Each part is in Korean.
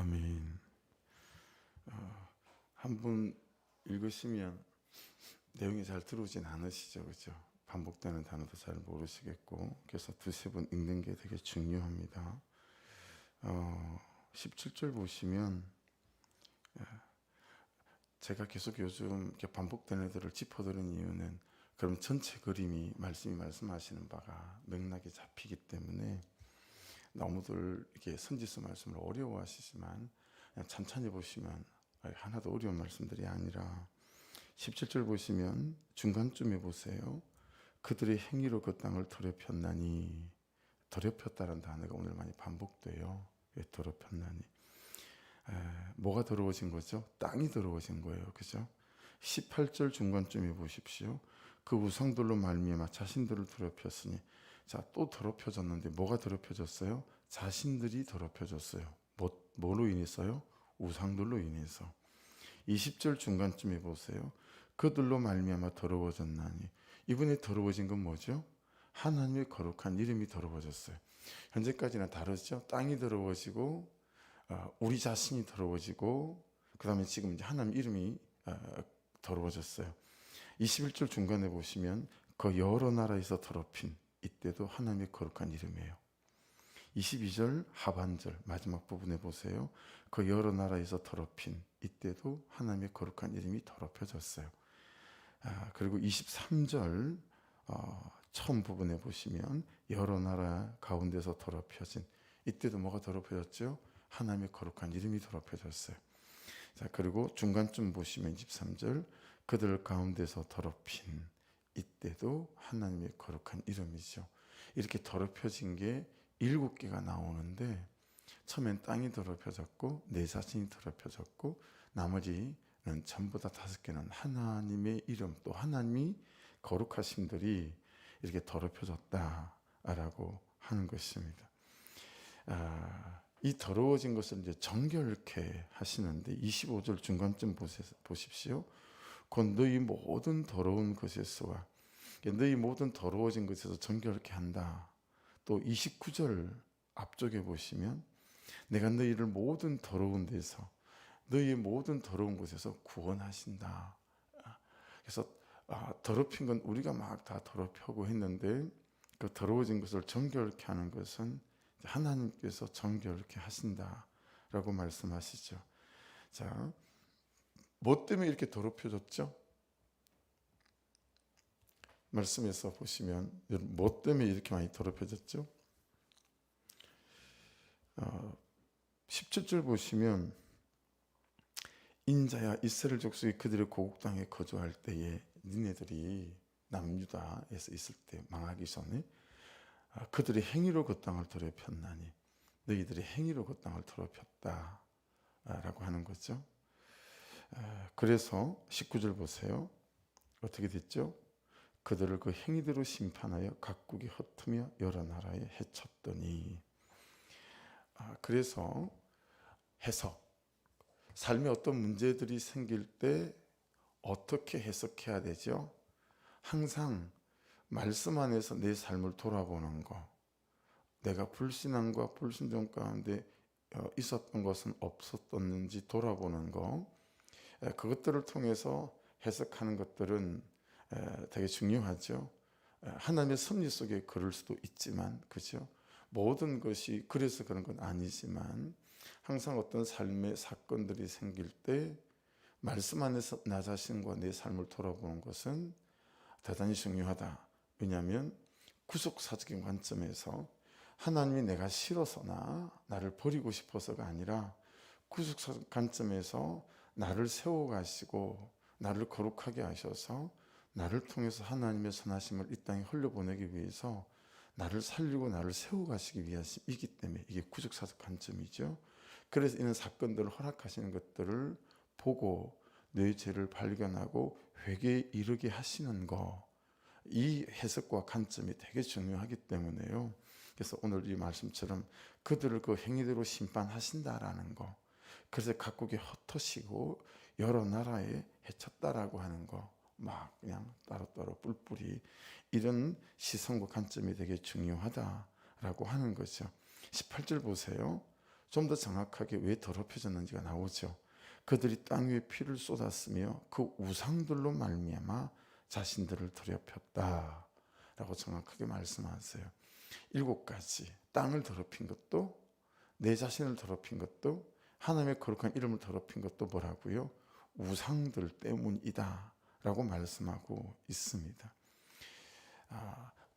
아멘. 한 분 읽으시면 내용이 잘 들어오진 않으시죠, 그죠? 반복되는 단어도 잘 모르시겠고, 그래서 두세 번 읽는 게 되게 중요합니다. 17절 보시면 제가 계속 요즘 이렇게 반복되는 애들을 짚어드는 이유는 그럼 전체 그림이 말씀이 말씀하시는 바가 맥락이 잡히기 때문에 너무들 이렇게 선지서 말씀을 어려워하시지만 그냥 천천히 보시면 하나도 어려운 말씀들이 아니라 17절 보시면 중간쯤에 보세요. 그들의 행위로 그 땅을 더럽혔나니, 더럽혔다는 단어가 오늘 많이 반복돼요. 왜 더럽혔나니? 뭐가 더러워진 거죠? 땅이 더러워진 거예요. 그죠? 18절 중간쯤에 보십시오. 그 우상들로 말미암아 자신들을 더럽혔으니, 자, 또 더럽혀졌는데 뭐가 더럽혀졌어요? 자신들이 더럽혀졌어요. 뭐로 인해서요? 우상들로 인해서. 20절 중간쯤에 보세요. 그들로 말미암아 더러워졌나니, 이번에 더러워진 건 뭐죠? 하나님의 거룩한 이름이 더러워졌어요. 현재까지는 다르죠. 땅이 더러워지고 우리 자신이 더러워지고, 그 다음에 지금 이제 하나님 이름이 더러워졌어요. 21절 중간에 보시면 그 여러 나라에서 더럽힌, 이때도 하나님의 거룩한 이름이에요. 22절 하반절 마지막 부분에 보세요. 그 여러 나라에서 더럽힌, 이때도 하나님의 거룩한 이름이 더럽혀졌어요. 그리고 23절 처음 부분에 보시면 여러 나라 가운데서 더럽혀진, 이때도 뭐가 더럽혀졌죠? 하나님의 거룩한 이름이 더럽혀졌어요. 자, 그리고 중간쯤 보시면 23절 그들 가운데서 더럽힌, 이때도 하나님의 거룩한 이름이죠. 이렇게 더럽혀진 게 7개가 나오는데, 처음엔 땅이 더럽혀졌고 내 자신이 더럽혀졌고, 나머지는 전부 다 5개는 하나님의 이름, 또 하나님이 거룩하심들이 이렇게 더럽혀졌다라고 하는 것입니다. 이 더러워진 것을 이제 정결케 하시는데 25절 중간쯤 보십시오. 곧 너희 모든 더러운 것에서와, 너희 모든 더러워진 것에서 정결케 한다. 또 29절 앞쪽에 보시면 내가 너희를 모든 더러운 데서, 너희의 모든 더러운 곳에서 구원하신다. 그래서 더럽힌 건 우리가 막 다 더럽히고 했는데, 그 더러워진 것을 정결케 하는 것은 하나님께서 정결케 하신다라고 말씀하시죠. 자, 뭐 때문에 이렇게 더럽혀졌죠? 말씀에서 보시면 뭐 때문에 이렇게 많이 더럽혀졌죠? 17절 보시면 인자야 이스라엘 족속이 그들의 고국 땅에 거주할 때에, 니네들이 남유다에서 있을 때 망하기 전에 그들의 행위로 그 땅을 더럽혔나니, 너희들의 행위로 그 땅을 더럽혔다 라고 하는 거죠. 그래서 19절 보세요. 어떻게 됐죠? 그들을 그 행위대로 심판하여 각국이 흩으며 여러 나라에 해쳤더니. 그래서 해석, 삶에 어떤 문제들이 생길 때 어떻게 해석해야 되죠? 항상 말씀 안에서 내 삶을 돌아보는 거, 내가 불신앙과 불순종 가운데 있었던 것은 없었던지 돌아보는 거, 그것들을 통해서 해석하는 것들은 되게 중요하죠. 하나님의 섭리 속에 그럴 수도 있지만, 그죠? 모든 것이 그래서 그런 건 아니지만, 항상 어떤 삶의 사건들이 생길 때 말씀 안에서 나 자신과 내 삶을 돌아보는 것은 대단히 중요하다. 왜냐하면 구속사적인 관점에서 하나님이 내가 싫어서나 나를 버리고 싶어서가 아니라, 구속사적 관점에서 나를 세워가시고 나를 거룩하게 하셔서 나를 통해서 하나님의 선하심을 이 땅에 흘려보내기 위해서 나를 살리고 나를 세워가시기 위하심이기 때문에, 이게 구속사적 관점이죠. 그래서 이런 사건들을 허락하시는 것들을 보고 내 죄를 발견하고 회개에 이르게 하시는 거, 이 해석과 관점이 되게 중요하기 때문에요. 그래서 오늘 이 말씀처럼 그들을 그 행위대로 심판하신다라는 거, 그래서 각국에 흩으시고 여러 나라에 해쳤다라고 하는 거, 막 그냥 따로따로 뿔뿔이, 이런 시선과 관점이 되게 중요하다라고 하는 거죠. 18절 보세요. 좀 더 정확하게 왜 더럽혀졌는지가 나오죠. 그들이 땅 위에 피를 쏟았으며 그 우상들로 말미암아 자신들을 더럽혔다 라고 정확하게 말씀하세요. 7가지, 땅을 더럽힌 것도, 내 자신을 더럽힌 것도, 하나님의 거룩한 이름을 더럽힌 것도 뭐라고요? 우상들 때문이다 라고 말씀하고 있습니다.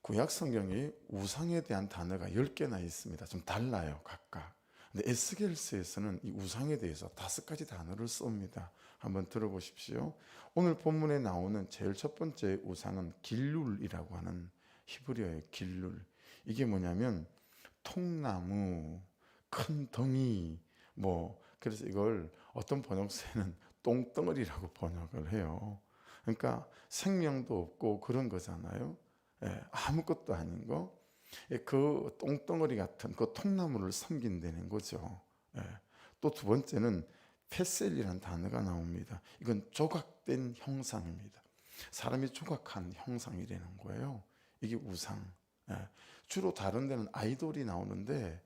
구약 성경에 우상에 대한 단어가 10개나 있습니다. 좀 달라요, 각각. 근데 에스겔서에서는 이 우상에 대해서 5가지 단어를 씁니다. 한번 들어보십시오. 오늘 본문에 나오는 제일 첫 번째 우상은 길룰이라고 하는 히브리어의 길룰. 이게 뭐냐면 통나무, 큰 덩이, 그래서 이걸 어떤 번역서에는 똥덩어리라고 번역을 해요. 그러니까 생명도 없고 그런 거잖아요. 아무것도 아닌 거. 그 똥덩어리 같은 그 통나무를 섬긴다는 거죠. 또 두 번째는 페셀이라는 단어가 나옵니다. 이건 조각된 형상입니다. 사람이 조각한 형상이라는 거예요. 이게 우상. 주로 다른 데는 아이돌이 나오는데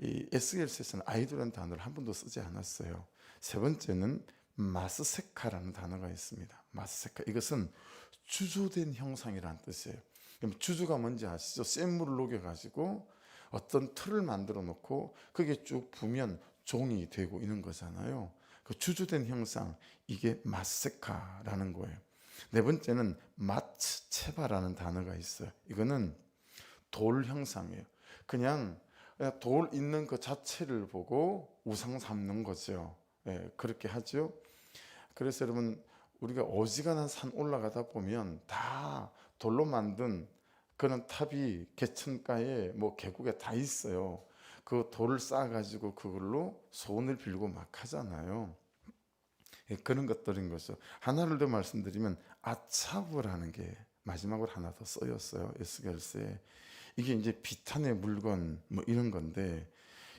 이 에스겔서에서는 아이돌이라는 단어를 한 번도 쓰지 않았어요. 세 번째는 마스세카라는 단어가 있습니다. 마스세카, 이것은 주조된 형상이라는 뜻이에요. 그럼 주주가 뭔지 아시죠? 센 물을 녹여가지고 어떤 틀을 만들어 놓고 그게 쭉 부면 종이 되고 있는 거잖아요. 그 주주된 형상, 이게 마스세카라는 거예요. 네 번째는 마츠체바라는 단어가 있어요. 이거는 돌 형상이에요. 그냥 돌 있는 그 자체를 보고 우상 삼는 거죠. 그렇게 하죠. 그래서 여러분, 우리가 어지간한 산 올라가다 보면 다 돌로 만든 그런 탑이 개천가에 계곡에 다 있어요. 그 돌을 쌓아가지고 그걸로 소원을 빌고 막 하잖아요. 그런 것들인 거죠. 하나를 더 말씀드리면 아차브라는 게 마지막으로 하나 더 쓰였어요. 에스겔서에. 이게 이제 비탄의 물건 이런 건데,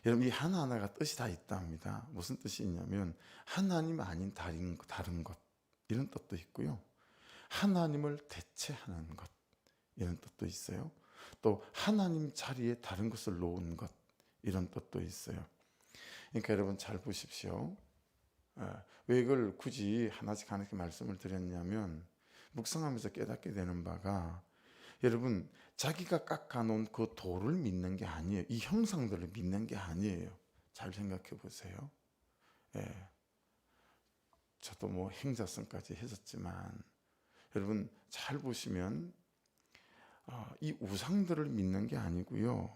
여러분 이 하나하나가 뜻이 다 있답니다. 무슨 뜻이 있냐면 하나님 아닌 다른 것, 이런 뜻도 있고요. 하나님을 대체하는 것, 이런 뜻도 있어요. 또 하나님 자리에 다른 것을 놓은 것, 이런 뜻도 있어요. 그러니까 여러분 잘 보십시오. 왜 이걸 굳이 하나씩 말씀을 드렸냐면, 묵상하면서 깨닫게 되는 바가, 여러분 자기가 깎아놓은 그 돌을 믿는 게 아니에요. 이 형상들을 믿는 게 아니에요. 잘 생각해 보세요. 저도 행자성까지 했었지만, 여러분 잘 보시면 이 우상들을 믿는 게 아니고요.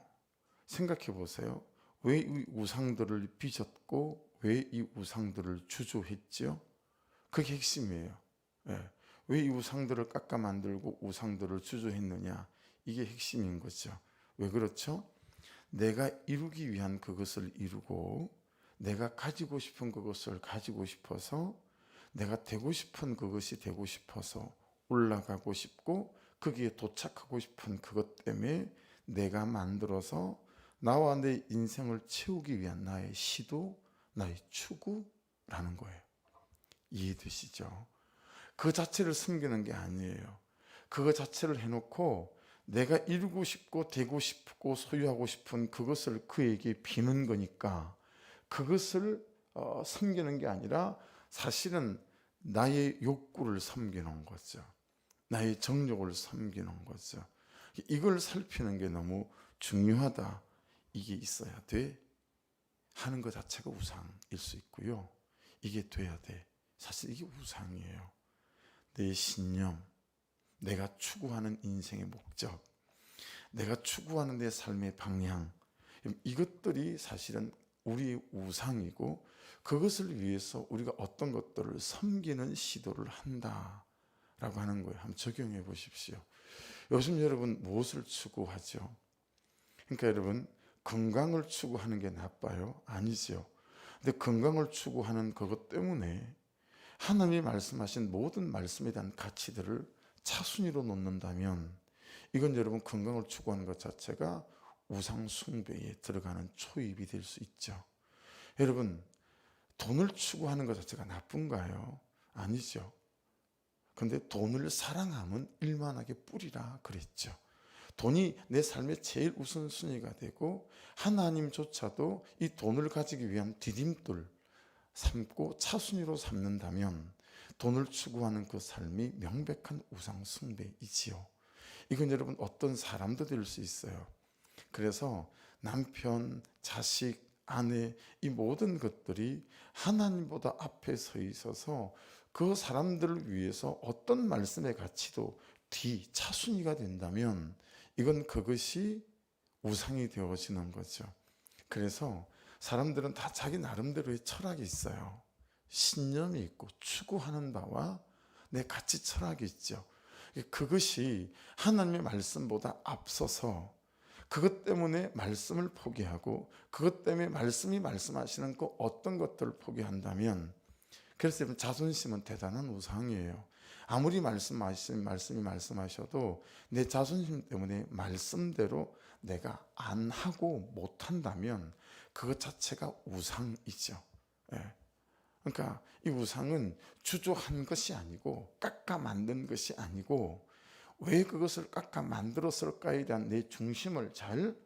생각해 보세요. 왜 이 우상들을 빚었고 왜 이 우상들을 주조했죠? 그게 핵심이에요. 왜 이 우상들을 깎아 만들고 우상들을 주조했느냐? 이게 핵심인 거죠. 왜 그렇죠? 내가 이루기 위한 그것을 이루고, 내가 가지고 싶은 그것을 가지고 싶어서, 내가 되고 싶은 그것이 되고 싶어서 올라가고 싶고, 거기에 도착하고 싶은 그것 때문에 내가 만들어서 나와 내 인생을 채우기 위한 나의 시도, 나의 추구라는 거예요. 이해되시죠? 그 자체를 숨기는 게 아니에요. 그거 자체를 해놓고 내가 이루고 싶고 되고 싶고 소유하고 싶은 그것을 그에게 비는 거니까, 그것을 섬기는 게 아니라 사실은 나의 욕구를 섬기는 거죠. 나의 정욕을 섬기는 거죠. 이걸 살피는 게 너무 중요하다. 이게 있어야 돼 하는 것 자체가 우상일 수 있고요. 이게 돼야 돼. 사실 이게 우상이에요. 내 신념, 내가 추구하는 인생의 목적, 내가 추구하는 내 삶의 방향, 이것들이 사실은 우리의 우상이고, 그것을 위해서 우리가 어떤 것들을 섬기는 시도를 한다라고 하는 거예요. 한번 적용해 보십시오. 요즘 여러분 무엇을 추구하죠? 그러니까 여러분, 건강을 추구하는 게 나빠요? 아니죠. 근데 건강을 추구하는 그것 때문에 하나님이 말씀하신 모든 말씀에 대한 가치들을 차순위로 놓는다면, 이건 여러분 건강을 추구하는 것 자체가 우상 숭배에 들어가는 초입이 될 수 있죠. 여러분, 돈을 추구하는 것 자체가 나쁜가요? 아니죠. 근데 돈을 사랑하면 일만하게 뿌리라 그랬죠. 돈이 내 삶의 제일 우선순위가 되고 하나님조차도 이 돈을 가지기 위한 디딤돌 삼고 차순위로 삼는다면 돈을 추구하는 그 삶이 명백한 우상 숭배이지요. 이건 여러분 어떤 사람도 될 수 있어요. 그래서 남편, 자식, 아내 이 모든 것들이 하나님보다 앞에 서 있어서 그 사람들을 위해서 어떤 말씀의 가치도 뒤 차순위가 된다면 이건 그것이 우상이 되어지는 거죠. 그래서 사람들은 다 자기 나름대로의 철학이 있어요. 신념이 있고 추구하는 바와 내 가치 철학이 있죠. 그것이 하나님의 말씀보다 앞서서 그것 때문에 말씀을 포기하고 그것 때문에 말씀이 말씀하시는 그 어떤 것들을 포기한다면, 그래서 여러분 자존심은 대단한 우상이에요. 아무리 말씀이 말씀하셔도 내 자존심 때문에 말씀대로 내가 안 하고 못 한다면 그것 자체가 우상이죠. 예. 그러니까 이 우상은 주저한 것이 아니고 깎아 만든 것이 아니고 왜 그것을 깎아 만들었을까에 대한 내 중심을 잘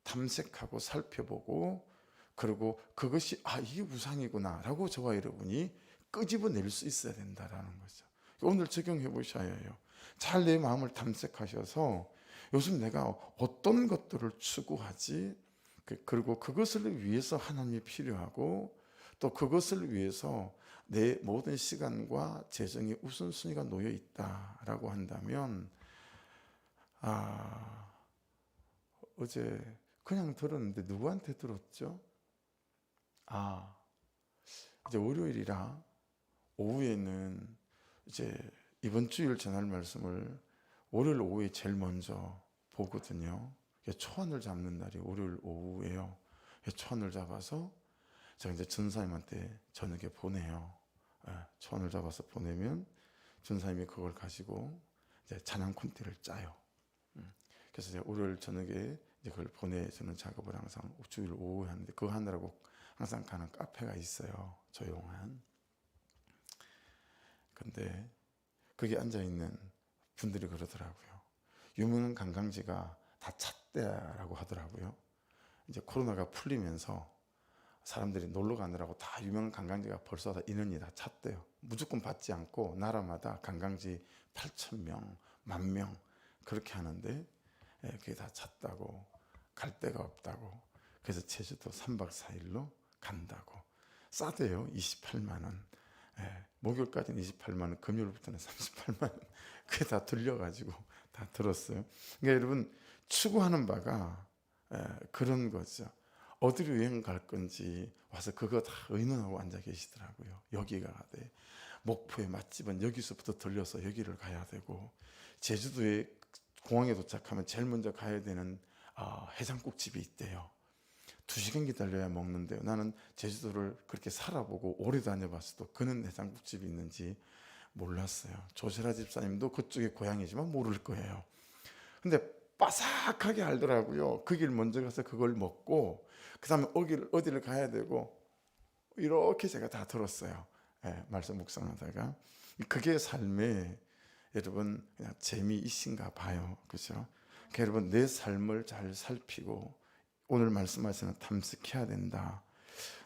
탐색하고 살펴보고, 그리고 그것이 이게 우상이구나 라고 저와 여러분이 끄집어낼 수 있어야 된다라는 거죠. 오늘 적용해 보셔야 해요. 잘 내 마음을 탐색하셔서 요즘 내가 어떤 것들을 추구하지, 그리고 그것을 위해서 하나님이 필요하고 또 그것을 위해서 내 모든 시간과 재정의 우선순위가 놓여 있다라고 한다면, 어제 그냥 들었는데 누구한테 들었죠? 이제 월요일이라 오후에는 이제 이번 주일 전할 말씀을 월요일 오후에 제일 먼저 보거든요. 초안을 잡는 날이 월요일 오후예요. 초안을 잡아서 제가 이제 전사님한테 저녁에 보내요. 초안을 잡아서 보내면 전사님이 그걸 가지고 이제 찬양 콘티를 짜요. 그래서 제가 월요일 저녁에 이제 그걸 보내주는 작업을 항상 주일 오후에 하는데, 그거 하느라고 항상 가는 카페가 있어요. 조용한. 근데 거기 앉아있는 분들이 그러더라고요. 유명한 관광지가 다 찼대라고 하더라고요. 이제 코로나가 풀리면서 사람들이 놀러 가느라고 다 유명한 관광지가 벌써 다 인원이 다 찼대요. 무조건 받지 않고 나라마다 관광지 8,000명, 10,000명 그렇게 하는데 그게 다 찼다고, 갈 데가 없다고. 그래서 제주도 3박 4일로 간다고. 싸대요. 28만 원. 목요일까지는 28만 원, 금요일부터는 38만 원. 그게 다 들려가지고 다 들었어요. 그러니까 여러분 추구하는 바가 그런 거죠. 어디로 여행 갈 건지 와서 그거 다 의논하고 앉아 계시더라고요. 여기가 가되 목포의 맛집은 여기서부터 들려서 여기를 가야 되고, 제주도에 공항에 도착하면 제일 먼저 가야 되는 해장국집이 있대요. 2시간 기다려야 먹는데요. 나는 제주도를 그렇게 살아보고 오래 다녀봤어도 그는 해장국집이 있는지 몰랐어요. 조세라 집사님도 그쪽에 고향이지만 모를 거예요. 근데 바삭하게 알더라고요. 그 길 먼저 가서 그걸 먹고 그 다음에 어디를 가야 되고, 이렇게 제가 다 들었어요. 말씀 묵상하다가. 그게 삶의 여러분 그냥 재미이신가 봐요. 그렇죠? 그러니까 여러분 내 삶을 잘 살피고 오늘 말씀하시는 탐색해야 된다.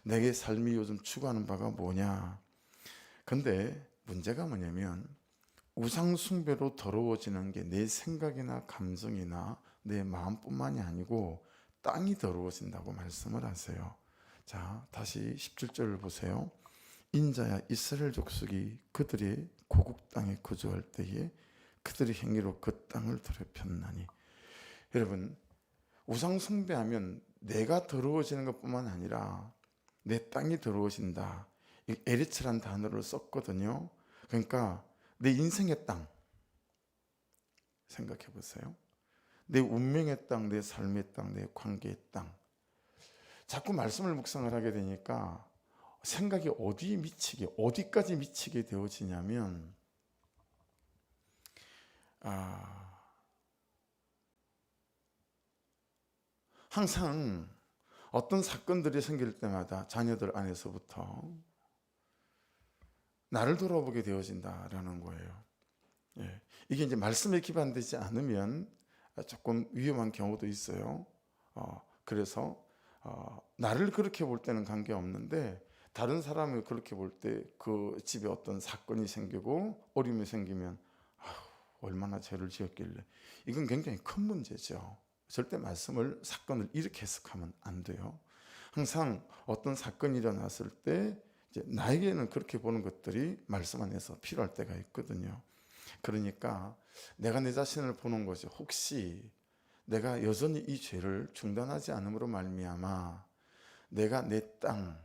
내게 삶이 요즘 추구하는 바가 뭐냐. 근데 문제가 뭐냐면 우상 숭배로 더러워지는 게 내 생각이나 감정이나 내 마음뿐만이 아니고 땅이 더러워진다고 말씀을 하세요. 자, 다시 17절을 보세요. 인자야 이스라엘 족속이 그들의 고국 땅에 거주할 때에 그들의 행위로 그 땅을 더럽혔나니. 여러분 우상 숭배하면 내가 더러워지는 것뿐만 아니라 내 땅이 더러워진다. 에리츠란 단어를 썼거든요. 그러니까 내 인생의 땅 생각해 보세요. 내 운명의 땅, 내 삶의 땅, 내 관계의 땅. 자꾸 말씀을 묵상을 하게 되니까 생각이 어디까지 미치게 되어지냐면, 항상 어떤 사건들이 생길 때마다 자녀들 안에서부터 나를 돌아보게 되어진다라는 거예요. 이게 이제 말씀에 기반되지 않으면 조금 위험한 경우도 있어요. 그래서 나를 그렇게 볼 때는 관계없는데 다른 사람을 그렇게 볼 때 그 집에 어떤 사건이 생기고 어려움이 생기면 얼마나 죄를 지었길래, 이건 굉장히 큰 문제죠. 절대 말씀을 사건을 이렇게 해석하면 안 돼요. 항상 어떤 사건이 일어났을 때 이제 나에게는 그렇게 보는 것들이 말씀 안에서 필요할 때가 있거든요. 그러니까 내가 내 자신을 보는 거죠. 혹시 내가 여전히 이 죄를 중단하지 않음으로 말미암아 내가 내 땅,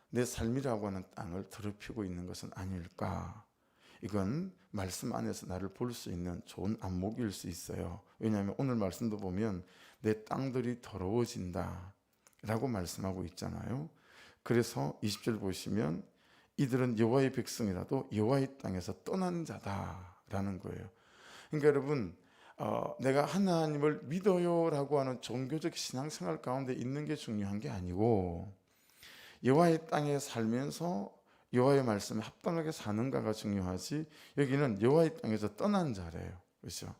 내 삶이라고 하는 땅을 더럽히고 있는 것은 아닐까. 이건 말씀 안에서 나를 볼 수 있는 좋은 안목일 수 있어요. 왜냐하면 오늘 말씀도 보면 내 땅들이 더러워진다 라고 말씀하고 있잖아요. 그래서 20절 보시면 이들은 여호와의 백성이라도 여호와의 땅에서 떠난 자다라는 거예요. 그러니까 여러분, 내가 하나님을 믿어요라고 하는 종교적 신앙생활 가운데 있는 게 중요한 게 아니고 여호와의 땅에 살면서 여호와의 말씀에 합당하게 사는가가 중요하지, 여기는 여호와의 땅에서 떠난 자래요. 그렇죠?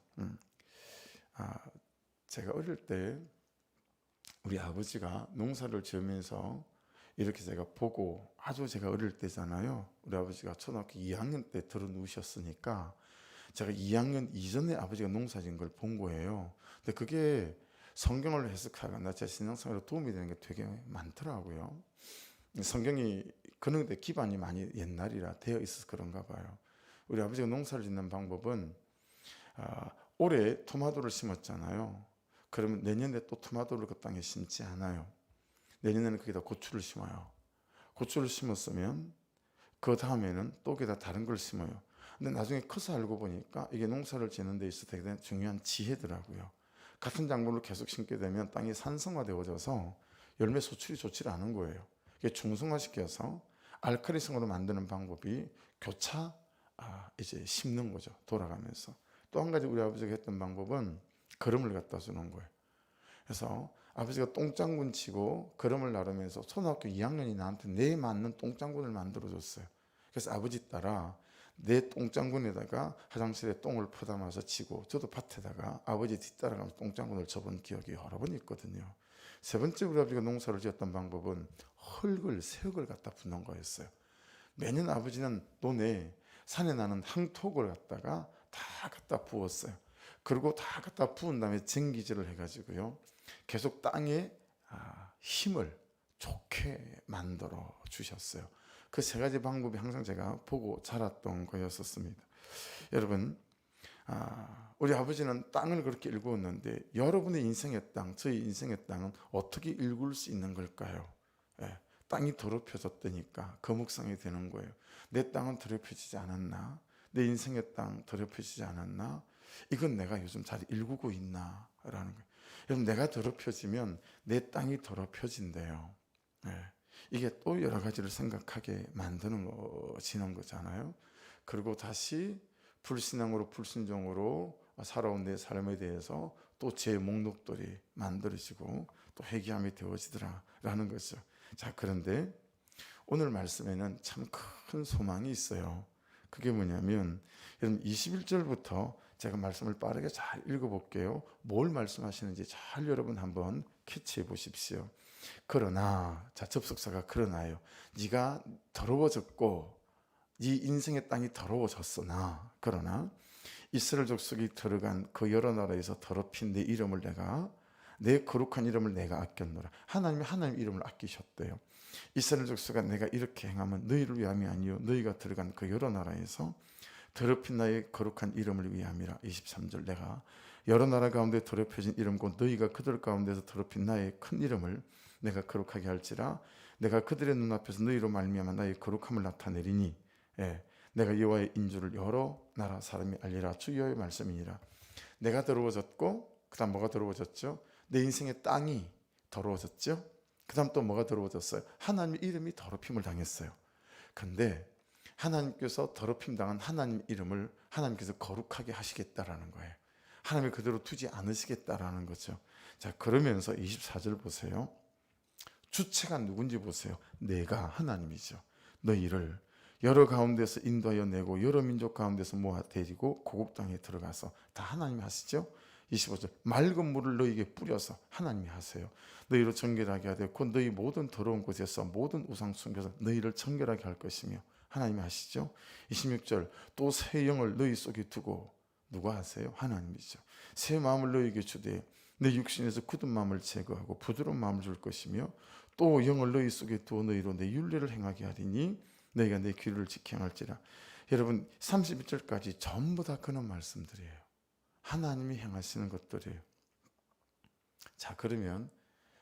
제가 어릴 때 우리 아버지가 농사를 지으면서 이렇게 제가 보고, 아주 제가 어릴 때잖아요. 우리 아버지가 초등학교 2학년 때 들어 누우셨으니까 제가 2학년 이전에 아버지가 농사 지은 걸 본 거예요. 근데 그게 성경을 해석하거나 제 신앙생활에 도움이 되는 게 되게 많더라고요. 성경이 그런 데 기반이 많이 옛날이라 되어 있어서 그런가 봐요. 우리 아버지가 농사를 짓는 방법은 올해 토마토를 심었잖아요. 그러면 내년에 또 토마토를 그 땅에 심지 않아요. 내년에는 거기다 고추를 심어요. 고추를 심었으면 그 다음에는 또 거기다 다른 걸 심어요. 근데 나중에 커서 알고 보니까 이게 농사를 짓는 데 있어서 되게 중요한 지혜더라고요. 같은 작물을 계속 심게 되면 땅이 산성화되어져서 열매 소출이 좋지 않은 거예요. 이게 중성화시켜서 알칼리성으로 만드는 방법이 교차 이제 심는 거죠. 돌아가면서. 또 한 가지 우리 아버지가 했던 방법은 거름을 갖다 주는 거예요. 그래서 아버지가 똥장군 치고 거름을 나르면서 초등학교 2학년이 나한테 내 맞는 똥장군을 만들어줬어요. 그래서 아버지 따라 내 똥장군에다가 화장실에 똥을 퍼담아서 치고, 저도 밭에다가 아버지 뒤따라가면서 똥장군을 쳐본 기억이 여러 번 있거든요. 세 번째 우리 아버지가 농사를 지었던 방법은 흙을, 새흙을 갖다 붓는 거였어요. 매년 아버지는 논에 산에 나는 항토를 갖다가 다 갖다 부었어요. 그리고 다 갖다 부은 다음에 전기질을 해가지고요, 계속 땅에 힘을 좋게 만들어 주셨어요. 그 세 가지 방법이 항상 제가 보고 자랐던 거였었습니다. 여러분, 우리 아버지는 땅을 그렇게 일구었는데 여러분의 인생의 땅, 저희 인생의 땅은 어떻게 일굴 수 있는 걸까요? 땅이 더럽혀졌다니까 거목상이 되는 거예요. 내 땅은 더럽혀지지 않았나? 내 인생의 땅 더럽혀지지 않았나? 이건 내가 요즘 잘 일구고 있나? 라는 거예요. 여러분, 내가 더럽혀지면 내 땅이 더럽혀진대요. 이게 또 여러 가지를 생각하게 만드는 거잖아요. 그리고 다시 불신앙으로 불순종으로 살아온 내 삶에 대해서 또 제 목록들이 만들어지고 또 회개함이 되어지더라라는 거죠. 자, 그런데 오늘 말씀에는 참 큰 소망이 있어요. 그게 뭐냐면, 여러분 21절부터 제가 말씀을 빠르게 잘 읽어볼게요. 뭘 말씀하시는지 잘 여러분 한번 캐치해 보십시오. 그러나, 자, 접속사가 그러나요. 네가 더러워졌고 네 인생의 땅이 더러워졌으나, 그러나 이스라엘 족속이 들어간 그 여러 나라에서 더럽힌 내 이름을 내 거룩한 이름을 내가 아꼈노라. 하나님이 하나님 이름을 아끼셨대요. 이스라엘 족속아, 내가 이렇게 행하면 너희를 위함이 아니요 너희가 들어간 그 여러 나라에서 더럽힌 나의 거룩한 이름을 위함이라. 23절, 내가 여러 나라 가운데 더럽혀진 이름 곧 너희가 그들 가운데서 더럽힌 나의 큰 이름을 내가 거룩하게 할지라. 내가 그들의 눈앞에서 너희로 말미암아 나의 거룩함을 나타내리니 내가 여호와의 인주를 여러 나라 사람이 알리라. 주 여호와의 말씀이니라. 내가 더러워졌고, 그 다음 뭐가 더러워졌죠? 내 인생의 땅이 더러워졌죠. 그 다음 또 뭐가 더러워졌어요? 하나님의 이름이 더럽힘을 당했어요. 근데 하나님께서 더럽힘 당한 하나님 이름을 하나님께서 거룩하게 하시겠다라는 거예요. 하나님이 그대로 두지 않으시겠다라는 거죠. 자, 그러면서 24절 보세요. 주체가 누군지 보세요. 내가 하나님이죠. 너희를 여러 가운데서 인도하여 내고 여러 민족 가운데서 모아 데리고 고국 땅에 들어가서, 다 하나님이 하시죠. 25절 맑은 물을 너희에게 뿌려서 하나님이 하세요. 너희를 정결하게 하되 곧 너희 모든 더러운 곳에서 모든 우상 숭배에서 너희를 정결하게 할 것이며 하나님이 하시죠. 26절 또 새 영을 너희 속에 두고 누가 하세요? 하나님이죠. 새 마음을 너희에게 주되 내 육신에서 굳은 마음을 제거하고 부드러운 마음을 줄 것이며 또 영을 너희 속에 두어 너희로 내 율례를 행하게 하리니 너희가 내 규례를 지켜 행할지라. 여러분 31절까지 전부 다 그런 말씀들이에요. 하나님이 행하시는 것들이에요. 자, 그러면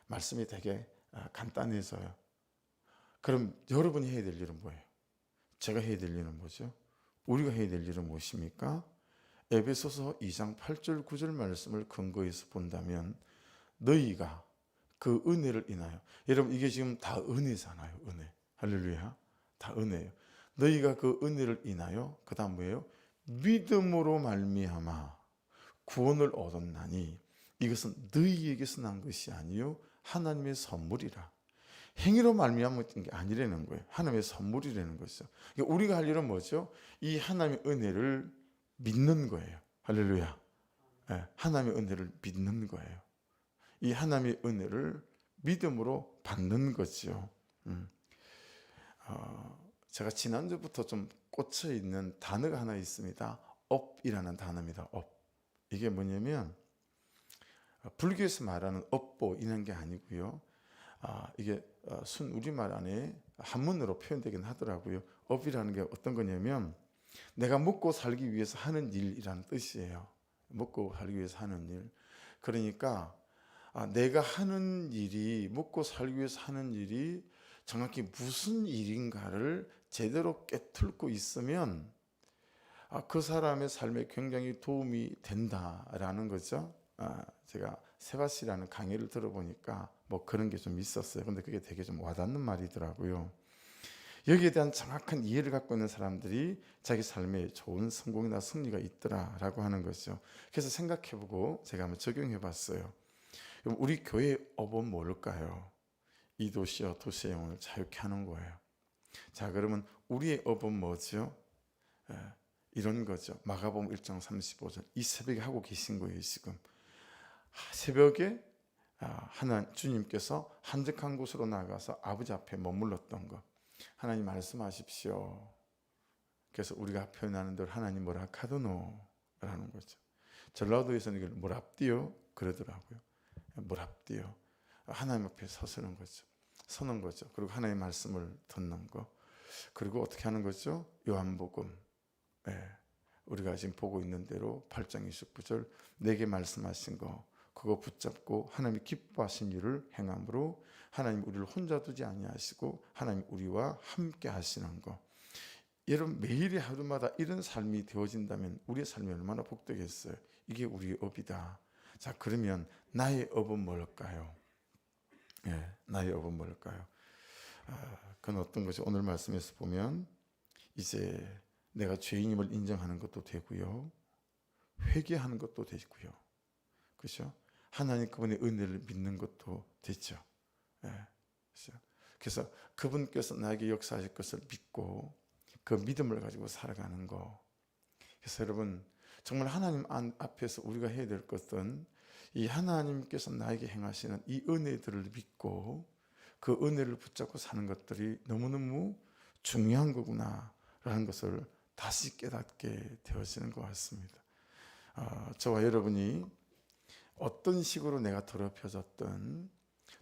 말씀이 되게 간단해져요. 그럼 여러분이 해야 될 일은 뭐예요? 제가 해야 될 일은 뭐죠? 우리가 해야 될 일은 무엇입니까? 에베소서 2장 8절 9절 말씀을 근거해서 본다면 너희가 그 은혜를 인하여, 여러분 이게 지금 다 은혜잖아요. 은혜. 할렐루야. 다 은혜예요. 너희가 그 은혜를 인하여 그 다음 뭐예요? 믿음으로 말미암아 구원을 얻었나니 이것은 너희에게서 난 것이 아니요 하나님의 선물이라. 행위로 말미암은 게 아니라는 거예요. 하나님의 선물이라는 거죠. 그러니까 우리가 할 일은 뭐죠? 이 하나님의 은혜를 믿는 거예요. 할렐루야. 네, 하나님의 은혜를 믿는 거예요. 이 하나님의 은혜를 믿음으로 받는 거죠. 제가 지난주부터 좀 꽂혀 있는 단어가 하나 있습니다. 업이라는 단어입니다. 업. 이게 뭐냐면 불교에서 말하는 업보 이런 게 아니고요. 이게 순 우리말 안에 한문으로 표현되긴 하더라고요. 업이라는 게 어떤 거냐면 내가 먹고 살기 위해서 하는 일이라는 뜻이에요. 먹고 살기 위해서 하는 일. 그러니까 내가 하는 일이, 먹고 살기 위해서 하는 일이 정확히 무슨 일인가를 제대로 꿰뚫고 있으면 그 사람의 삶에 굉장히 도움이 된다라는 거죠. 제가 세바시라는 강의를 들어보니까 뭐 그런 게 좀 있었어요. 근데 그게 되게 좀 와닿는 말이더라고요. 여기에 대한 정확한 이해를 갖고 있는 사람들이 자기 삶에 좋은 성공이나 승리가 있더라라고 하는 거죠. 그래서 생각해보고 제가 한번 적용해봤어요. 그럼 우리 교회의 업은 뭘까요? 이 도시와 도시의 영혼을 자유케 하는 거예요. 자, 그러면 우리의 업은 뭐죠? 이런 거죠. 마가복음 1장 35절. 이 새벽에 하고 계신 거예요. 지금 새벽에 주님께서 한적한 곳으로 나가서 아버지 앞에 머물렀던 것. 하나님 말씀하십시오. 그래서 우리가 표현하는 대로 하나님 뭐라 카드노 라는 거죠. 전라도에서는 이걸 뭐랍디요 그러더라고요. 뭐랍디요. 하나님 앞에 서는 거죠. 서는 거죠. 그리고 하나님의 말씀을 듣는 거. 그리고 어떻게 하는 거죠? 요한복음. 우리가 지금 보고 있는 대로 8장 29절 내게 말씀하신 거 그거 붙잡고 하나님이 기뻐하신 일을 행함으로 하나님 우리를 혼자 두지 아니하시고 하나님 우리와 함께 하시는 거. 여러분 매일의 하루마다 이런 삶이 되어진다면 우리의 삶이 얼마나 복되겠어요. 이게 우리의 업이다. 자, 그러면 나의 업은 뭘까요? 나의 업은 뭘까요? 그건 어떤 것이 오늘 말씀에서 보면 이제 내가 죄인임을 인정하는 것도 되고요. 회개하는 것도 되고요. 그렇죠? 하나님 그분의 은혜를 믿는 것도 되죠. 그렇죠? 그래서 그분께서 나에게 역사하실 것을 믿고 그 믿음을 가지고 살아가는 거. 그래서 여러분 정말 하나님 앞에서 우리가 해야 될 것은 이 하나님께서 나에게 행하시는 이 은혜들을 믿고 그 은혜를 붙잡고 사는 것들이 너무너무 중요한 거구나라는 것을 다시 깨닫게 되어지는 것 같습니다. 저와 여러분이 어떤 식으로 내가 더럽혀졌든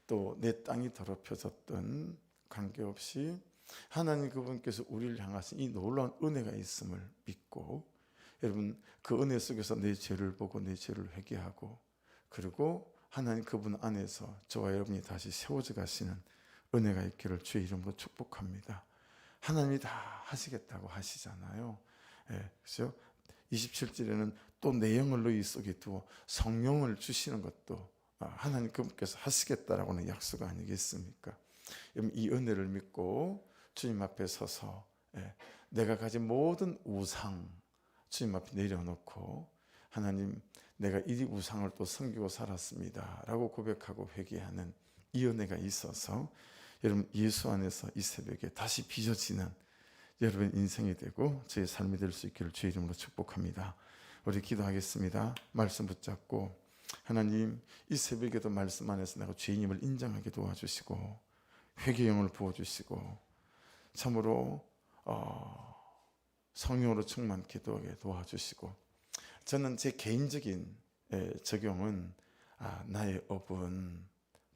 또 내 땅이 더럽혀졌든 관계없이 하나님 그분께서 우리를 향하신 이 놀라운 은혜가 있음을 믿고 여러분 그 은혜 속에서 내 죄를 보고 내 죄를 회개하고 그리고 하나님 그분 안에서 저와 여러분이 다시 세워져 가시는 은혜가 있기를 주의 이름으로 축복합니다. 하나님이 다 하시겠다고 하시잖아요. 그렇죠? 27절에는 또 내 영을 너희 속에 두어 성령을 주시는 것도 하나님 그분께서 하시겠다라고는 약속 아니겠습니까? 이 은혜를 믿고 주님 앞에 서서 내가 가진 모든 우상 주님 앞에 내려놓고 하나님 내가 이 우상을 또 섬기고 살았습니다 라고 고백하고 회개하는 이 은혜가 있어서 여러분 예수 안에서 이 새벽에 다시 빚어지는 여러분 인생이 되고 제 삶이 될 수 있기를 주의 이름으로 축복합니다. 우리 기도하겠습니다. 말씀 붙잡고 하나님, 이 새벽에도 말씀 안에서 내가 죄인임을 인정하게 도와주시고 회개의 영을 부어주시고 참으로 성령으로 충만케 도와주시고, 저는 제 개인적인 적용은 나의 업은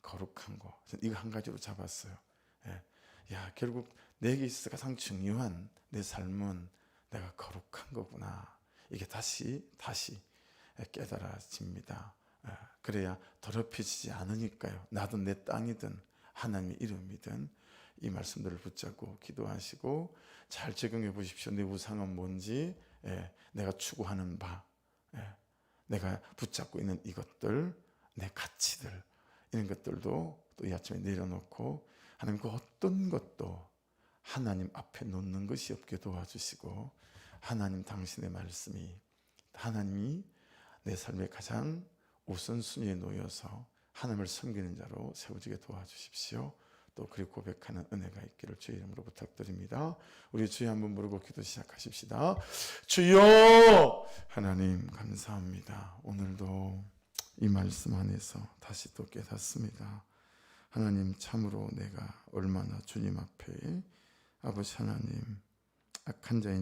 거룩한 거, 이거 한 가지로 잡았어요. 결국 내게 있어서 가장 중요한 내 삶은 내가 거룩한 거구나. 이게 다시 깨달아집니다. 그래야 더럽혀지지 않으니까요. 나도 내 땅이든 하나님의 이름이든 이 말씀들을 붙잡고 기도하시고 잘 적용해 보십시오. 내 우상은 뭔지, 내가 추구하는 바, 내가 붙잡고 있는 이것들, 내 가치들, 이런 것들도 또 이 아침에 내려놓고 하나님 그 어떤 것도 하나님 앞에 놓는 것이 없게 도와주시고, 하나님 당신의 말씀이, 하나님이 내 삶의 가장 우선순위에 놓여서 하나님을 섬기는 자로 세워지게 도와주십시오. 또 그리고 고백하는 은혜가 있기를 주의 이름으로 부탁드립니다. 우리 주여 한번 부르고 기도 시작하십시다. 주여! 하나님 감사합니다. 오늘도 이 말씀 안에서 다시 또 깨닫습니다. 하나님, 참으로 내가 얼마나 주님 앞에 아버지 하나님 악한 자인